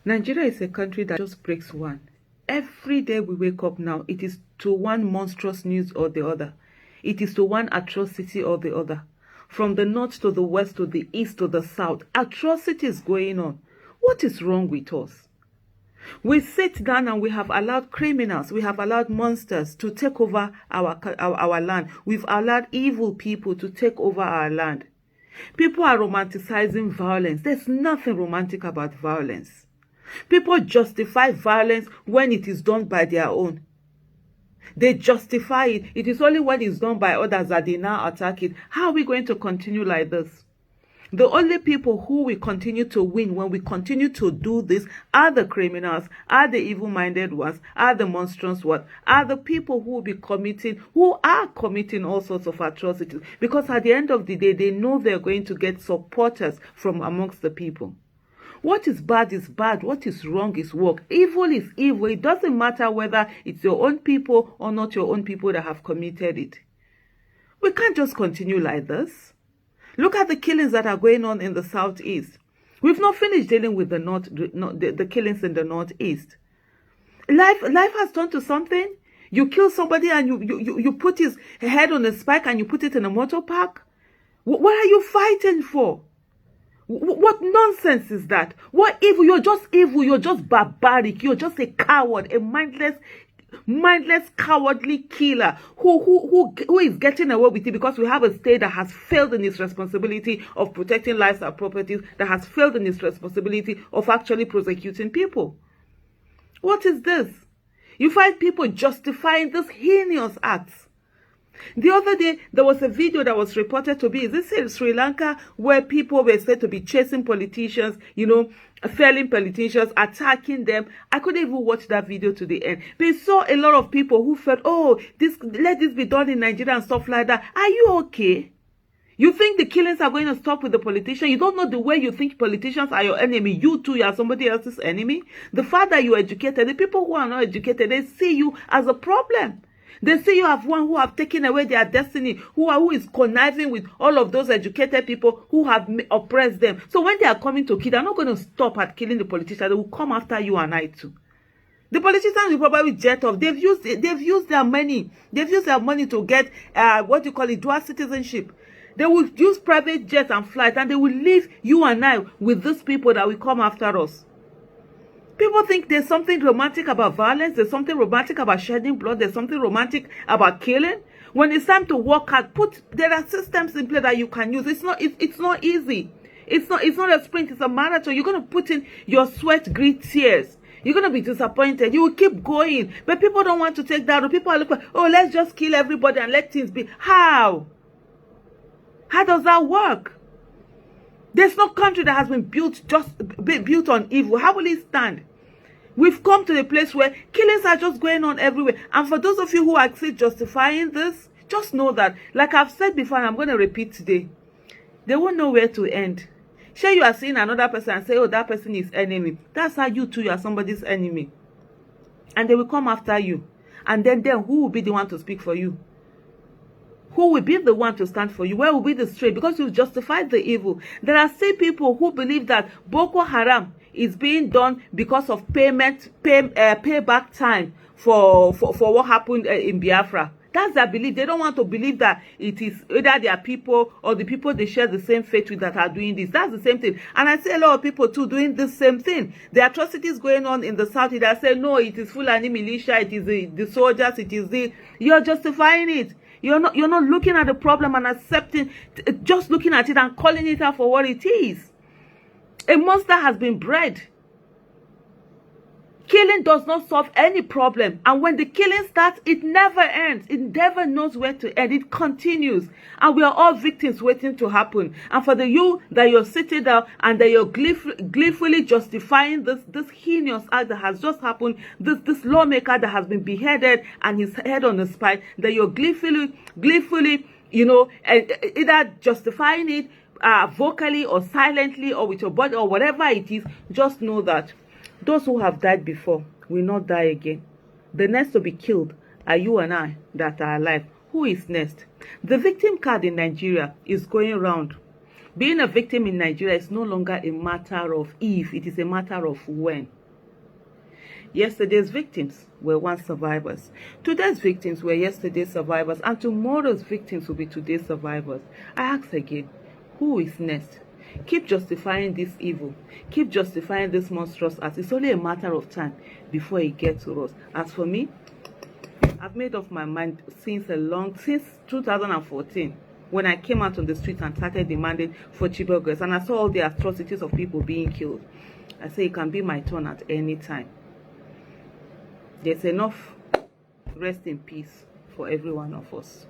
Nigeria is a country that just breaks one. Every day we wake up now, it is to one monstrous news or the other. It is to one atrocity or the other. From the north to the west to the east to the south, atrocities going on. What is wrong with us? We sit down and we have allowed criminals, we have allowed monsters to take over our land. We've allowed evil people to take over our land. People are romanticizing violence. There's nothing romantic about violence. People justify violence when it is done by their own. They justify it. It is only when it's done by others that they now attack it. How are we going to continue like this? The only people who will continue to win when we continue to do this are the criminals, are the evil-minded ones, are the monstrous ones, are the people who are committing all sorts of atrocities. Because at the end of the day, they know they're going to get supporters from amongst the people. What is bad is bad. What is wrong is wrong. Evil is evil. It doesn't matter whether it's your own people or not your own people that have committed it. We can't just continue like this. Look at the killings that are going on in the southeast. We've not finished dealing with the killings in the northeast. Life has turned to something. You kill somebody and you put his head on a spike and you put it in a motor park. What are you fighting for? What nonsense is that? What evil? You're just evil. You're just barbaric. You're just a coward, a mindless, cowardly killer who is getting away with it because we have a state that has failed in its responsibility of protecting lives and properties, that has failed in its responsibility of actually prosecuting people. What is this? You find people justifying these heinous acts. The other day, there was a video that was reported to be, is this in Sri Lanka, where people were said to be chasing politicians, failing politicians, attacking them. I couldn't even watch that video to the end. But I saw a lot of people who felt, oh, let this be done in Nigeria and stuff like that. Are you okay? You think the killings are going to stop with the politician? You don't know the way you think politicians are your enemy. You too, you are somebody else's enemy. The fact that you are educated, the people who are not educated, they see you as a problem. They see you have one who have taken away their destiny, who is conniving with all of those educated people who have oppressed them. So when they are coming to kill, they're not going to stop at killing the politicians. They will come after you and I too. The politicians will probably jet off. They've used their money. They've used their money to get dual citizenship. They will use private jets and flights, and they will leave you and I with these people that will come after us. People think there's something romantic about violence. There's something romantic about shedding blood. There's something romantic about killing. When it's time to work hard, there are systems in place that you can use. It's not easy. It's not a sprint. It's a marathon. You're going to put in your sweat, grit, tears. You're going to be disappointed. You will keep going. But people don't want to take that. People are looking, oh, let's just kill everybody and let things be. How? How does that work? There's no country that has been built on evil. How will it stand? We've come to the place where killings are just going on everywhere. And for those of you who are actually justifying this, just know that, like I've said before, and I'm going to repeat today, they won't know where to end. Sure, you are seeing another person and say, oh, that person is enemy. That's how you too, you are somebody's enemy. And they will come after you. And then who will be the one to speak for you? Who will be the one to stand for you? Where will be the strength? Because you've justified the evil. There are still people who believe that Boko Haram is being done because of payback time for what happened in Biafra. That's their belief. They don't want to believe that it is either their people or the people they share the same faith with that are doing this. That's the same thing. And I see a lot of people too doing the same thing. The atrocities going on in the south, they say, no, it is Fulani militia, it is the soldiers, it is you're justifying it. You're not looking at the problem and accepting, just looking at it and calling it out for what it is. A monster has been bred. Killing does not solve any problem. And when the killing starts, it never ends. It never knows where to end. It continues. And we are all victims waiting to happen. And for you that you're sitting down and that you're gleefully justifying this heinous act that has just happened, this lawmaker that has been beheaded and his head on a spike, that you're gleefully, either justifying it vocally or silently or with your body or whatever it is, just know that those who have died before will not die again. The next to be killed are you and I that are alive. Who is next? The victim card in Nigeria is going around. Being a victim in Nigeria is no longer a matter of if, it is a matter of when. Yesterday's victims were once survivors. Today's victims were yesterday's survivors, and tomorrow's victims will be today's survivors. I ask again, who is next? Keep justifying this evil. Keep justifying this monstrous act. It's only a matter of time before it gets to us. As for me, I've made up my mind since 2014, when I came out on the street and started demanding for Chibok girls, and I saw all the atrocities of people being killed. I say it can be my turn at any time. There's enough rest in peace for every one of us.